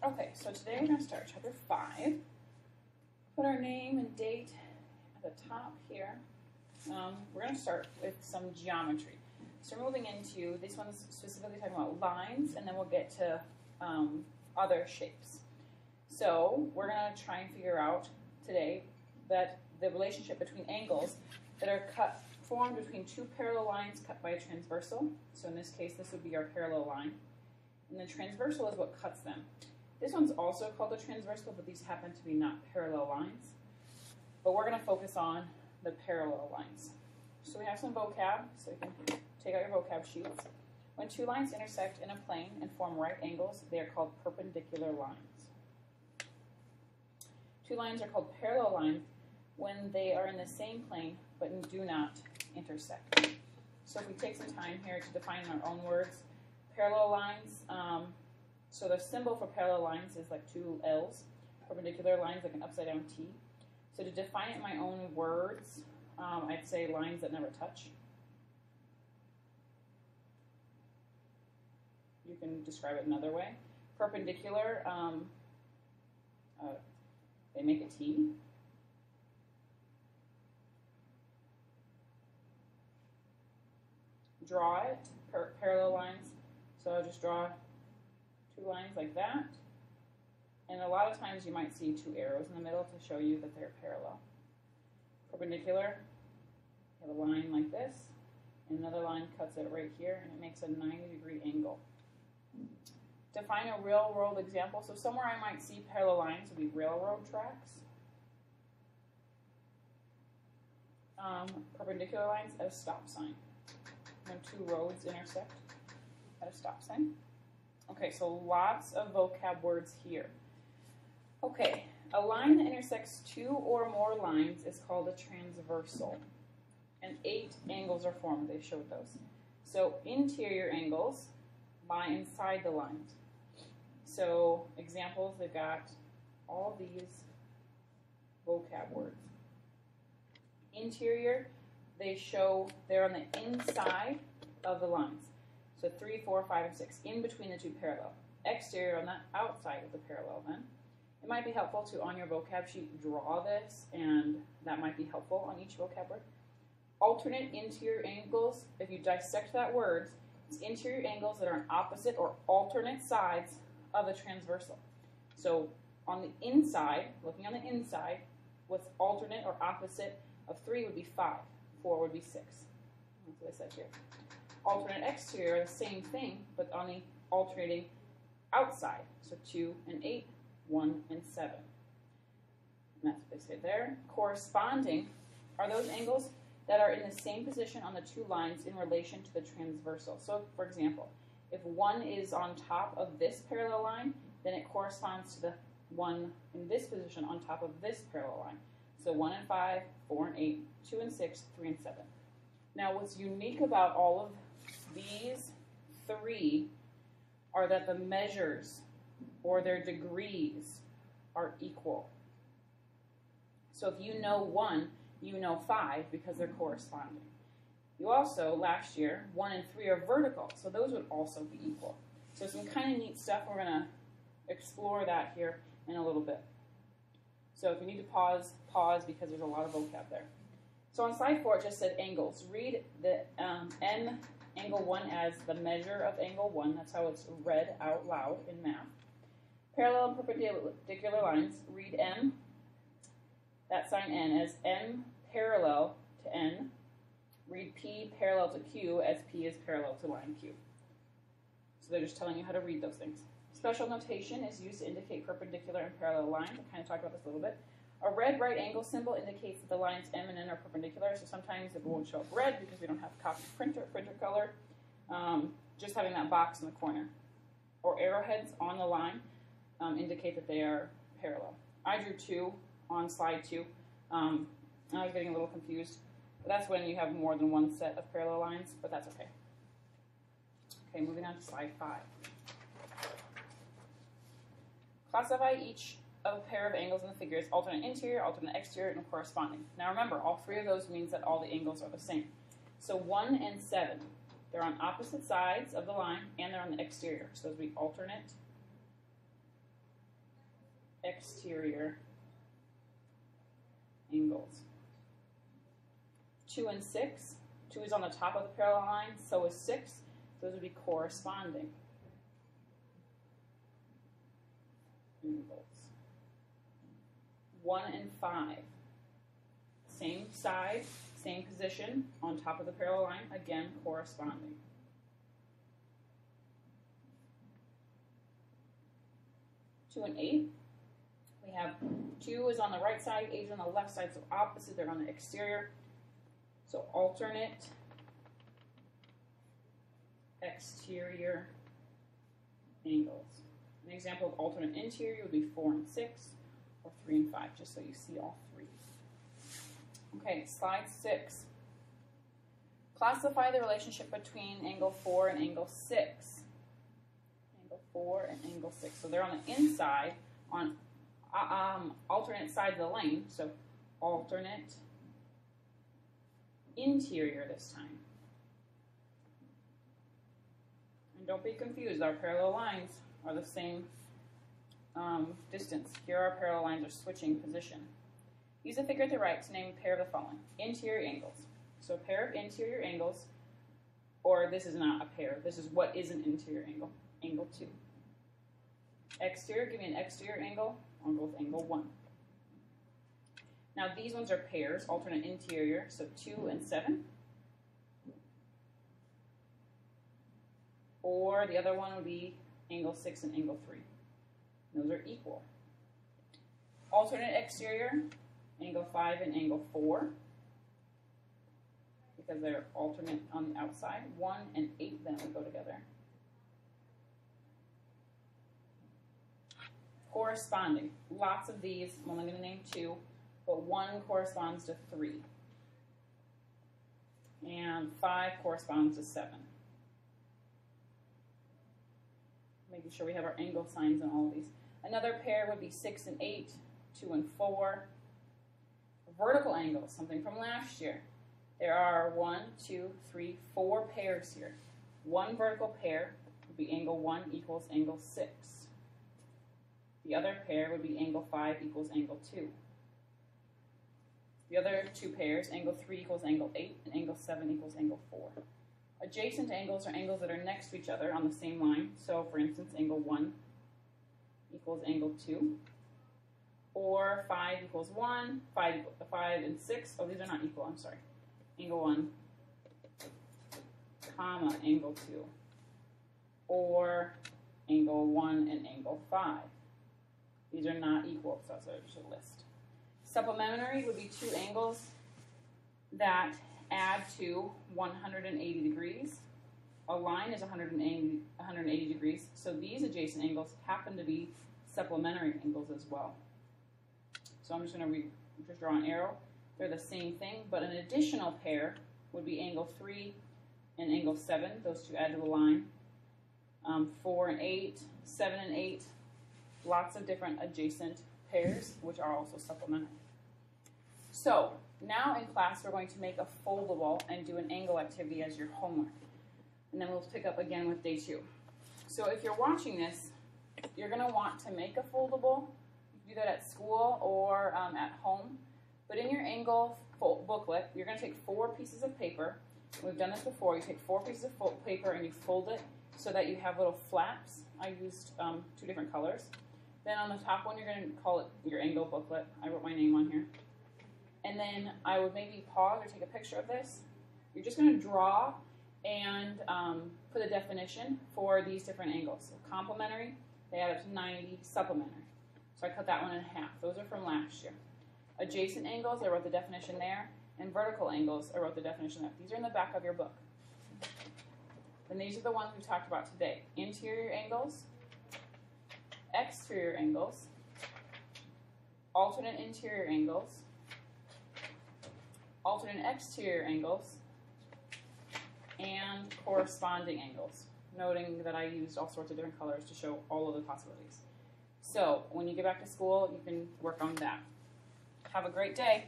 Okay, so today we're going to start chapter 5. Put our name and date at the top here. We're going to start with some geometry. So we're moving into, this one's specifically talking about lines, and then we'll get to other shapes. So we're going to try and figure out today that the relationship between angles that are formed between two parallel lines cut by a transversal. So in this case, this would be our parallel line. And the transversal is what cuts them. This one's also called a transversal, but these happen to be not parallel lines. But we're going to focus on the parallel lines. So we have some vocab, so you can take out your vocab sheets. When two lines intersect in a plane and form right angles, they are called perpendicular lines. Two lines are called parallel lines when they are in the same plane but do not intersect. So if we take some time here to define our own words, parallel lines, so the symbol for parallel lines is like two L's, perpendicular lines like an upside down T. So to define it in my own words, I'd say lines that never touch. You can describe it another way. Perpendicular, they make a T. Draw it, parallel lines. So I'll just draw two lines like that. And a lot of times you might see two arrows in the middle to show you that they're parallel. Perpendicular, you have a line like this, and another line cuts it right here, and it makes a 90-degree angle. Define a railroad example. So somewhere I might see parallel lines would be railroad tracks. Perpendicular lines at a stop sign. When two roads intersect at a stop sign. Okay, so lots of vocab words here. Okay, a line that intersects two or more lines is called a transversal. And 8 angles are formed. They showed those. So interior angles lie inside the lines. So examples, they've got all of these vocab words. Interior, they show they're on the inside of the lines. So 3, 4, 5, and 6, in between the two parallel. Exterior on the outside of the parallel then. It might be helpful to, on your vocab sheet, draw this, and that might be helpful on each vocab word. Alternate interior angles, if you dissect that word, it's interior angles that are on opposite or alternate sides of a transversal. So on the inside, looking on the inside, what's alternate or opposite of 3 would be 5, 4 would be 6. That's what I said here. Alternate exterior, the same thing, but on the alternating outside. So 2 and 8, 1 and 7. And that's what they say there. Corresponding are those angles that are in the same position on the two lines in relation to the transversal. So, for example, if one is on top of this parallel line, then it corresponds to the one in this position on top of this parallel line. So 1 and 5, 4 and 8, 2 and 6, 3 and 7. Now, what's unique about all of these 3 are that the measures or their degrees are equal. So if you know 1, you know 5 because they're corresponding. You also, last year, 1 and 3 are vertical, so those would also be equal. So some kind of neat stuff. We're going to explore that here in a little bit. So if you need to pause, pause because there's a lot of vocab there. So on slide 4, it just said angles. Read the n angle 1 as the measure of angle 1. That's how it's read out loud in math. Parallel and perpendicular lines. Read m, that sign n, as m parallel to n. Read p parallel to q as p is parallel to line q. So they're just telling you how to read those things. Special notation is used to indicate perpendicular and parallel lines. I kind of talked about this a little bit. A red right angle symbol indicates that the lines M and N are perpendicular, so sometimes it won't show up red because we don't have copy printer color. Just having that box in the corner. Or arrowheads on the line indicate that they are parallel. I drew 2 on slide 2. I was getting a little confused. But that's when you have more than one set of parallel lines, but that's okay. Okay, moving on to slide 5. Classify each of a pair of angles in the figure as alternate interior, alternate exterior, and corresponding. Now remember, all 3 of those means that all the angles are the same. So 1 and 7, they're on opposite sides of the line, and they're on the exterior. So those would be alternate exterior angles. 2 and 6. 2 is on the top of the parallel line, so is 6. Those would be corresponding angles. 1 and 5. Same side, same position on top of the parallel line, again corresponding. 2 and 8. We have 2 is on the right side, 8 is on the left side, so opposite, they're on the exterior. So alternate exterior angles. An example of alternate interior would be 4 and 6, or 3 and 5, just so you see all three. Okay, slide 6. Classify the relationship between angle 4 and angle 6. Angle 4 and angle 6. So they're on the inside, on alternate sides of the lane, so alternate interior this time. And don't be confused, our parallel lines are the same distance. Here our parallel lines are switching position. Use a figure at the right to name a pair of the following. Interior angles. So a pair of interior angles, or this is not a pair, this is what is an interior angle. Angle 2. Exterior, give me an exterior angle. I'll go with angle 1. Now these ones are pairs, alternate interior, so 2 and 7. Or the other one would be angle 6 and angle 3. Those are equal. Alternate exterior, angle 5 and angle 4, because they're alternate on the outside. 1 and 8 then would go together. Corresponding. Lots of these. I'm only going to name 2, but 1 corresponds to 3. And 5 corresponds to 7. Making sure we have our angle signs in all of these. Another pair would be 6 and 8, 2 and 4. Vertical angles, something from last year. There are 1, 2, 3, 4 pairs here. One vertical pair would be angle 1 equals angle 6. The other pair would be angle 5 equals angle 2. The other 2 pairs, angle 3 equals angle 8, and angle 7 equals angle 4. Adjacent angles are angles that are next to each other on the same line. So, for instance, angle 1 equals angle 2. Or 5 equals 1, 5 and 6. Oh, these are not equal, I'm sorry. Angle 1, comma, angle 2. Or angle 1 and angle 5. These are not equal, so that's just a list. Supplementary would be 2 angles that add to 180 degrees. A line is 180 degrees, so these adjacent angles happen to be supplementary angles as well. So I'm just going to just draw an arrow. They're the same thing, but an additional pair would be angle 3 and angle 7. Those two add to the line. 4 and 8, 7 and 8. Lots of different adjacent pairs, which are also supplementary. So now in class, we're going to make a foldable and do an angle activity as your homework. And then we'll pick up again with day 2. So if you're watching this, you're going to want to make a foldable. You can do that at school or at home. But in your angle booklet, you're going to take 4 pieces of paper. We've done this before. You take 4 pieces of paper and you fold it so that you have little flaps. I used 2 different colors. Then on the top one, you're going to call it your angle booklet. I wrote my name on here. And then I would maybe pause or take a picture of this. You're just going to draw and put a definition for these different angles. So complementary, they add up to 90. Supplementary. So I cut that one in half. Those are from last year. Adjacent angles, I wrote the definition there. And vertical angles, I wrote the definition there. These are in the back of your book. And these are the ones we talked about today. Interior angles, exterior angles, alternate interior angles, alternate exterior angles, and corresponding angles, noting that I used all sorts of different colors to show all of the possibilities. So when you get back to school, you can work on that. Have a great day.